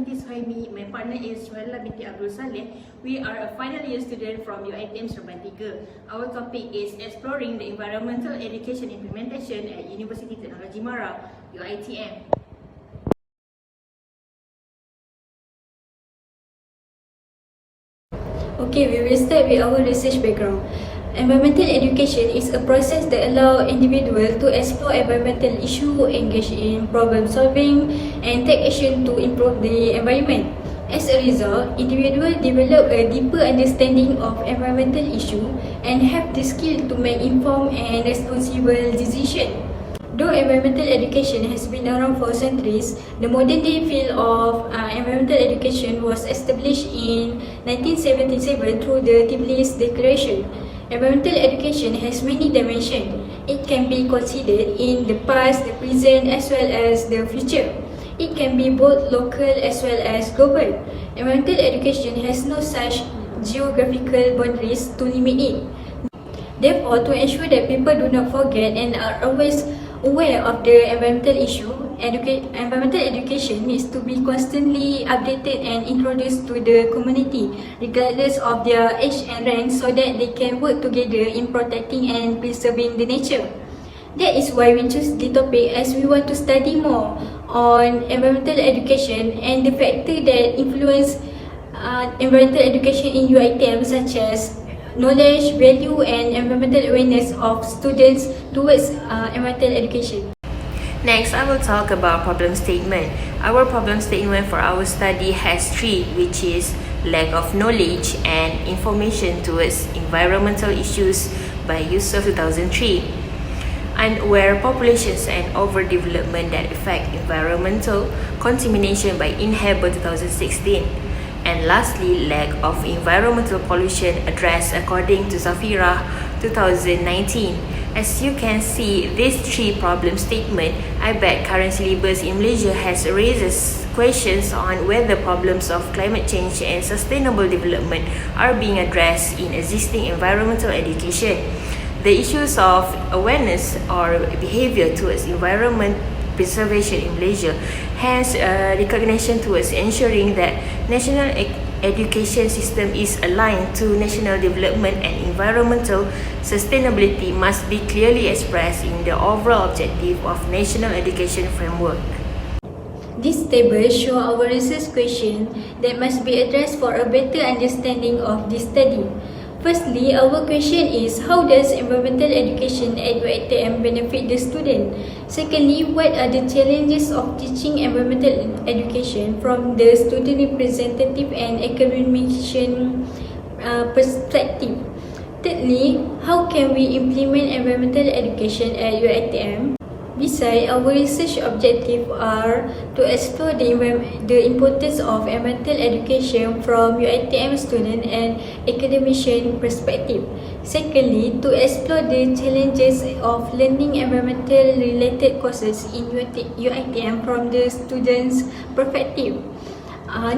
binti Suhaimi. My partner is Shuhaila binti Salleh. We are a final year student from UiTM Serban 3. Our topic is exploring the environmental education implementation at University Teknologi Mara, UiTM. Okay, we will start with our research background. Environmental education is a process that allows individuals to explore environmental issues, engage in problem solving, and take action to improve the environment. As a result, individuals develop a deeper understanding of environmental issues and have the skill to make informed and responsible decisions. Though environmental education has been around for centuries, the modern-day field of environmental education was established in 1977 through the Tbilisi Declaration. Environmental education has many dimensions. It can be considered in the past, the present, as well as the future. It can be both local as well as global. Environmental education has no such geographical boundaries to limit it. Therefore, to ensure that people do not forget and are always aware of the environmental issue, environmental education needs to be constantly updated and introduced to the community, regardless of their age and rank, so that they can work together in protecting and preserving the nature. That is why we choose the topic, as we want to study more on environmental education and the factor that influence environmental education in UiTM, such as knowledge, value, and environmental awareness of students towards environmental education. Next, I will talk about problem statement. Our problem statement for our study has three, which is lack of knowledge and information towards environmental issues by Yusuf 2003, unaware populations and overdevelopment that affect environmental contamination by Inhabit 2016. And lastly, lack of environmental pollution addressed according to Zafira 2019. As you can see, these three problem statements, I bet current syllabus in Malaysia has raised questions on whether problems of climate change and sustainable development are being addressed in existing environmental education. The issues of awareness or behavior towards environment preservation in Malaysia, hence recognition towards ensuring that national education system is aligned to national development and environmental sustainability must be clearly expressed in the overall objective of national education framework. This table shows our research question that must be addressed for a better understanding of this study. Firstly, our question is, how does environmental education at UiTM benefit the student? Secondly, what are the challenges of teaching environmental education from the student representative and academician perspective? Thirdly, how can we implement environmental education at UiTM? Besides, our research objectives are to explore the importance of environmental education from UiTM student and academician perspective. Secondly, to explore the challenges of learning environmental related courses in UiTM from the student's perspective.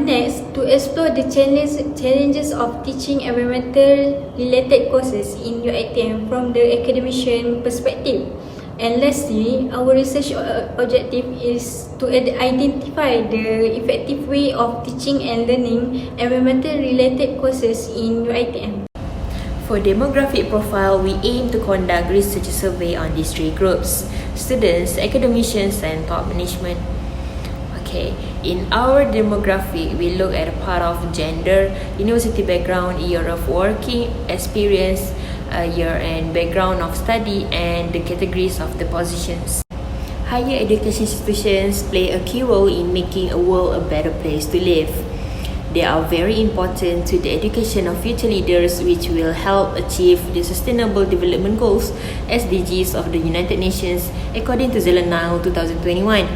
Next, to explore the challenges of teaching environmental related courses in UiTM from the academician perspective. And lastly, our research objective is to identify the effective way of teaching and learning environmental related courses in UiTM. For demographic profile, we aim to conduct research survey on these three groups: students, academicians, and top management. Okay, in our demographic, we look at a part of gender, university background, year of working experience, year and background of study, and the categories of the positions. Higher education institutions play a key role in making a world a better place to live. They are very important to the education of future leaders, which will help achieve the Sustainable Development Goals (SDGs) of the United Nations according to Zellenau 2021.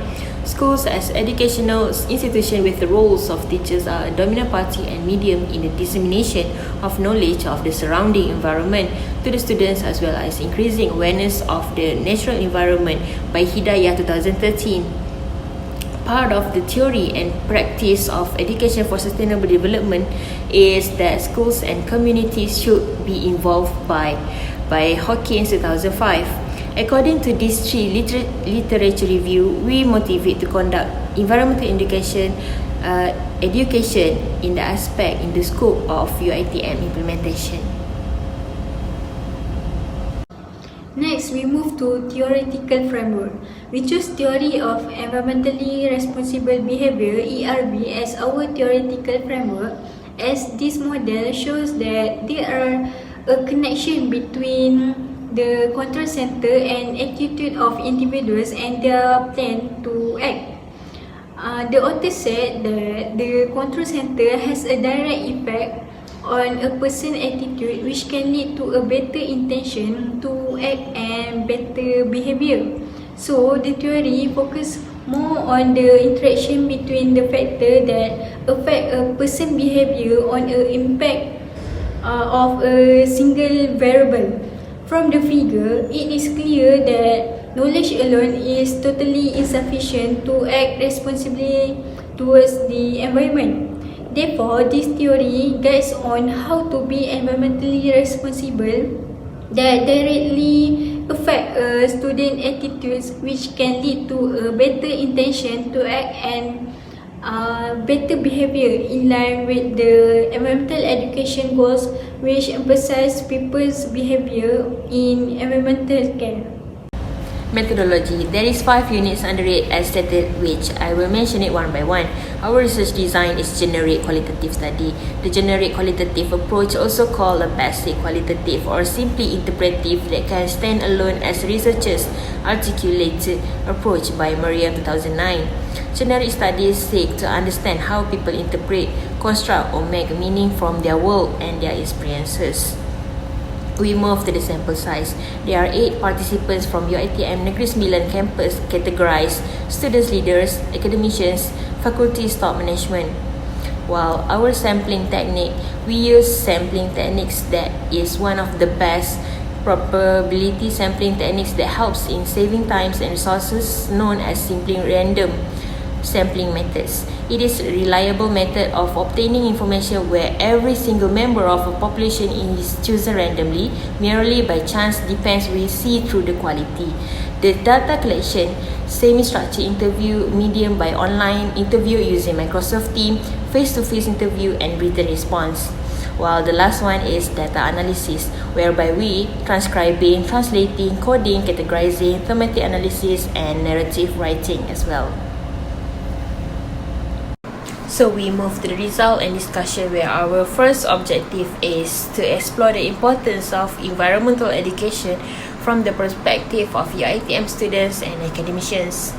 Schools as educational institutions with the roles of teachers are a dominant party and medium in the dissemination of knowledge of the surrounding environment to the students, as well as increasing awareness of the natural environment by Hidayah 2013. Part of the theory and practice of education for sustainable development is that schools and communities should be involved by Hawkins 2005. According to these three literature review, we motivate to conduct environmental education education in the aspect, in the scope of UiTM implementation. Next, we move to theoretical framework. We choose theory of environmentally responsible behavior (ERB) as our theoretical framework, as this model shows that there are a connection between the control center and attitude of individuals and their plan to act. The author said that the control center has a direct effect on a person's attitude, which can lead to a better intention to act and better behavior. So the theory focuses more on the interaction between the factor that affect a person's behavior on an impact of a single variable. From the figure, it is clear that knowledge alone is totally insufficient to act responsibly towards the environment. Therefore, this theory guides on how to be environmentally responsible that directly affect student attitudes, which can lead to a better intention to act and better behavior in line with the environmental education goals, which emphasize people's behavior in environmental care. Methodology. There is 5 units under it as stated, which I will mention it one by one. Our research design is generic qualitative study. The generic qualitative approach, also called a basic qualitative or simply interpretive, that can stand alone as researchers articulated approach by Mariam 2009. Generic studies seek to understand how people interpret, construct or make meaning from their world and their experiences. We move to the sample size. There are 8 participants from UiTM Negeri Sembilan campus categorized: students, leaders, academicians, faculty, top management. While our sampling technique, we use sampling techniques that is one of the best probability sampling techniques that helps in saving times and resources, known as sampling random sampling methods. It is a reliable method of obtaining information where every single member of a population is chosen randomly, merely by chance depends we see through the quality. The data collection, semi-structured interview, medium by online interview using Microsoft Teams, face-to-face interview and written response. While the last one is data analysis, whereby we transcribing, translating, coding, categorizing, thematic analysis and narrative writing as well. So we move to the result and discussion, where our first objective is to explore the importance of environmental education from the perspective of UiTM students and academicians.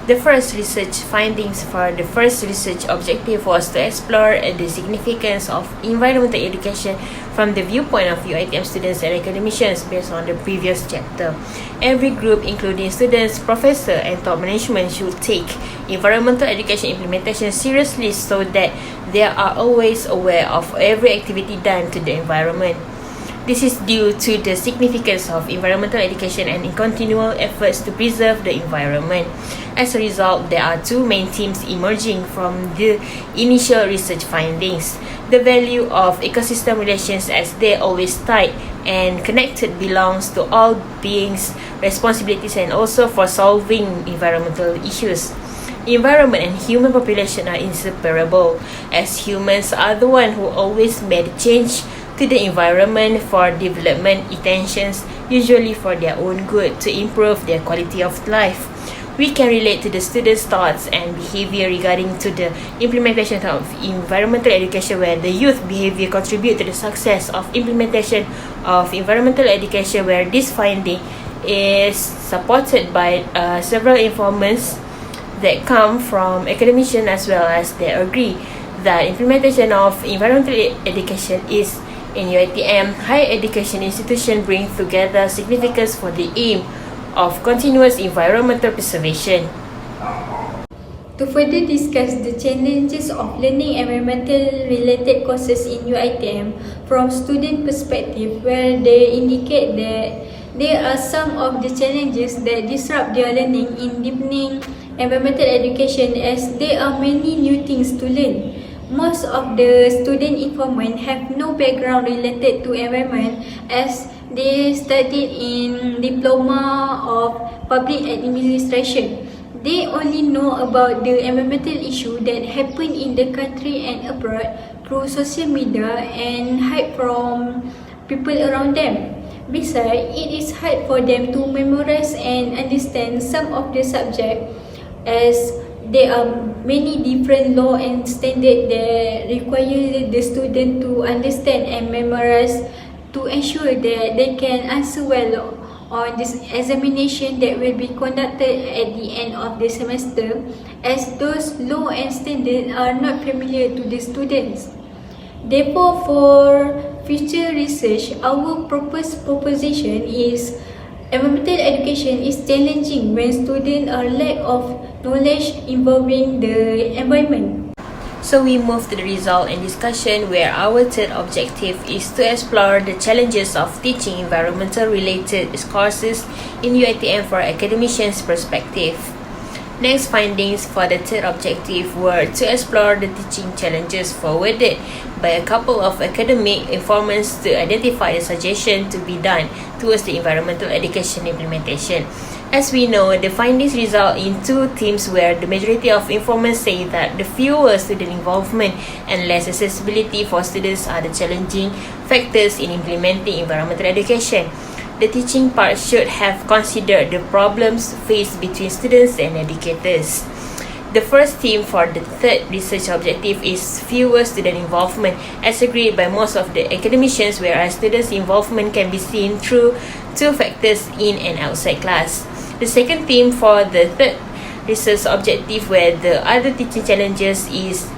The first research findings for the first research objective was to explore the significance of environmental education from the viewpoint of UiTM students and academicians based on the previous chapter. Every group, including students, professors, and top management, should take environmental education implementation seriously so that they are always aware of every activity done to the environment. This is due to the significance of environmental education and in continual efforts to preserve the environment. As a result, there are 2 main themes emerging from the initial research findings. The value of ecosystem relations, as they are always tied and connected, belongs to all beings' responsibilities and also for solving environmental issues. Environment and human population are inseparable, as humans are the one who always made change to the environment for development intentions, usually for their own good, to improve their quality of life. We can relate to the students' thoughts and behavior regarding to the implementation of environmental education, where the youth behavior contribute to the success of implementation of environmental education, where this finding is supported by several informants that come from academicians, as well as they agree that implementation of environmental education is in UiTM higher education institution bring together significance for the aim of continuous environmental preservation. To further discuss the challenges of learning environmental related courses in UiTM from student perspective, where they indicate that there are some of the challenges that disrupt their learning in deepening environmental education, as there are many new things to learn. Most of the student informant have no background related to environment, as they studied in Diploma of Public Administration. They only know about the environmental issue that happen in the country and abroad through social media and hype from people around them. Besides, it is hard for them to memorize and understand some of the subject, as there are many different law and standard that require the student to understand and memorize to ensure that they can answer well on this examination that will be conducted at the end of the semester, as those law and standards are not familiar to the students. Therefore, for future research, our proposition is environmental education is challenging when students are lack of knowledge involving the environment. So we move to the result and discussion, where our third objective is to explore the challenges of teaching environmental related courses in UiTM for academicians' perspective. Next findings for the third objective were to explore the teaching challenges forwarded by a couple of academic informants to identify the suggestion to be done towards the environmental education implementation. As we know, the findings result in two themes where the majority of informants say that the fewer student involvement and less accessibility for students are the challenging factors in implementing environmental education. The teaching part should have considered the problems faced between students and educators. The first theme for the third research objective is fewer student involvement, as agreed by most of the academicians, whereas students' involvement can be seen through two factors in and outside class. The second theme for the third research objective, where the other teaching challenges, is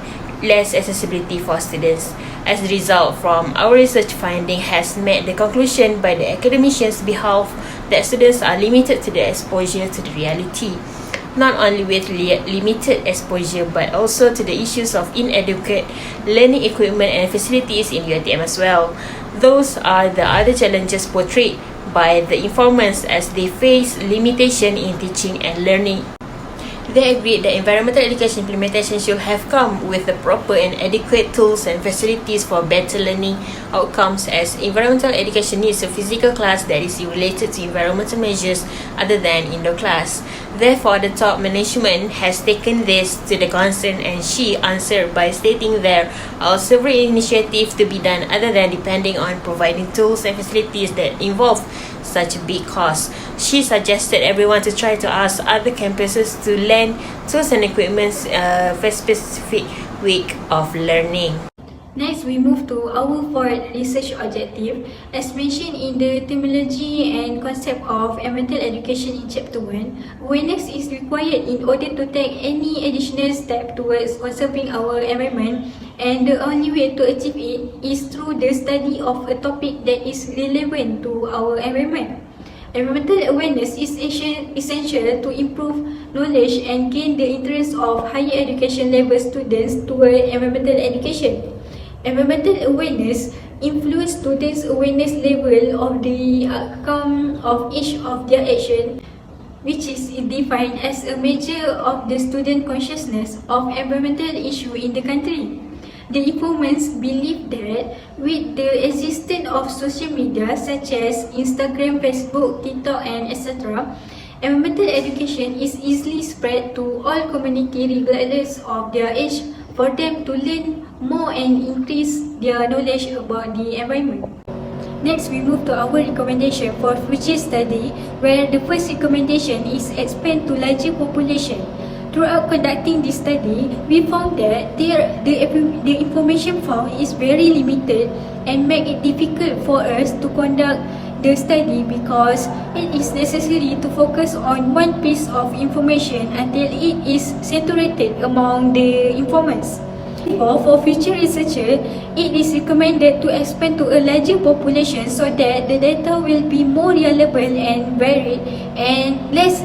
less accessibility for students. As a result, from our research finding has met the conclusion by the academicians' behalf that students are limited to the exposure to the reality, not only with limited exposure but also to the issues of inadequate learning equipment and facilities in UiTM as well. Those are the other challenges portrayed by the informants as they face limitation in teaching and learning. They agreed that environmental education implementation should have come with the proper and adequate tools and facilities for better learning outcomes, as environmental education needs a physical class that is related to environmental measures other than indoor class. Therefore, the top management has taken this to the concern, and she answered by stating there are several initiatives to be done other than depending on providing tools and facilities that involve such a big cost. She suggested everyone to try to ask other campuses to lend tools and equipment for specific week of learning. Next, we move to our fourth research objective. As mentioned in the terminology and concept of environmental education in Chapter 1, awareness is required in order to take any additional step towards conserving our environment, and the only way to achieve it is through the study of a topic that is relevant to our environment. Environmental awareness is essential to improve knowledge and gain the interest of higher education level students toward environmental education. Environmental awareness influences students' awareness level of the outcome of each of their action, which is defined as a measure of the student consciousness of environmental issue in the country. The informants believe that with the existence of social media such as Instagram, Facebook, TikTok and etc., environmental education is easily spread to all community regardless of their age, for them to learn more and increase their knowledge about the environment. Next, we move to our recommendation for future study, where the first recommendation is expand to larger population. Throughout conducting this study, we found that the information found is very limited and make it difficult for us to conduct the study because it is necessary to focus on one piece of information until it is saturated among the informants. For future researchers, it is recommended to expand to a larger population so that the data will be more relevant and varied, and less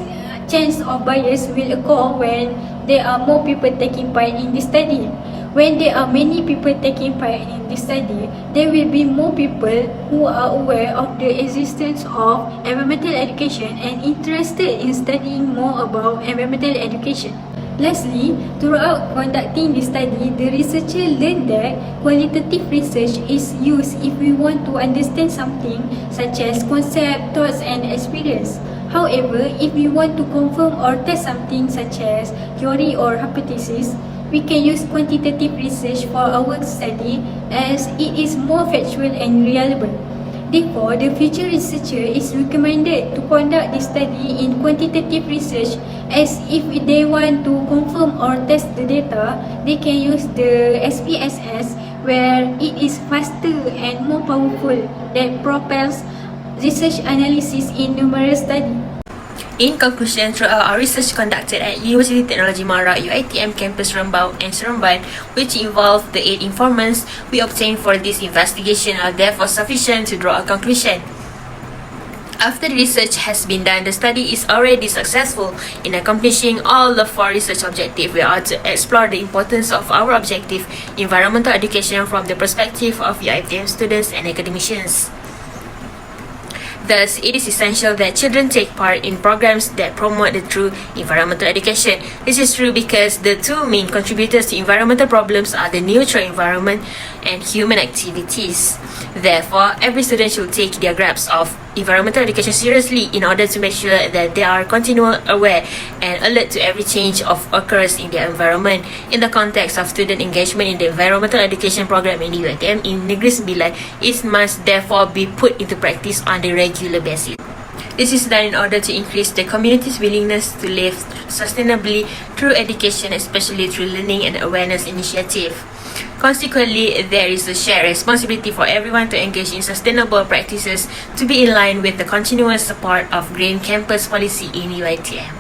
chance of bias will occur when there are more people taking part in the study. When there are many people taking part in the study, there will be more people who are aware of the existence of environmental education and interested in studying more about environmental education. Lastly, throughout conducting the study, the researcher learned that qualitative research is used if we want to understand something such as concept, thoughts and experience. However, if we want to confirm or test something such as theory or hypothesis, we can use quantitative research for our study as it is more factual and reliable. Therefore, the future researcher is recommended to conduct the study in quantitative research, as if they want to confirm or test the data, they can use the SPSS, where it is faster and more powerful that propels research analysis in numerous studies. In conclusion, throughout our research conducted at University Teknologi Mara, UiTM Campus Rembau and Seremban, which involved the 8 informants we obtained for this investigation, are therefore sufficient to draw a conclusion. After the research has been done, the study is already successful in accomplishing all the 4 research objectives. We are to explore the importance of our objective, environmental education, from the perspective of UiTM students and academicians. Thus, it is essential that children take part in programs that promote the true environmental education. This is true because the 2 main contributors to environmental problems are the natural environment and human activities. Therefore, every student should take their grasp of environmental education seriously in order to make sure that they are continually aware and alert to every change of occurs in their environment. In the context of student engagement in the environmental education program in the UiTM in Negeri Sembilan, it must therefore be put into practice on a regular basis. This is done in order to increase the community's willingness to live sustainably through education, especially through learning and awareness initiative. Consequently, there is a shared responsibility for everyone to engage in sustainable practices to be in line with the continuous support of Green Campus policy in UiTM.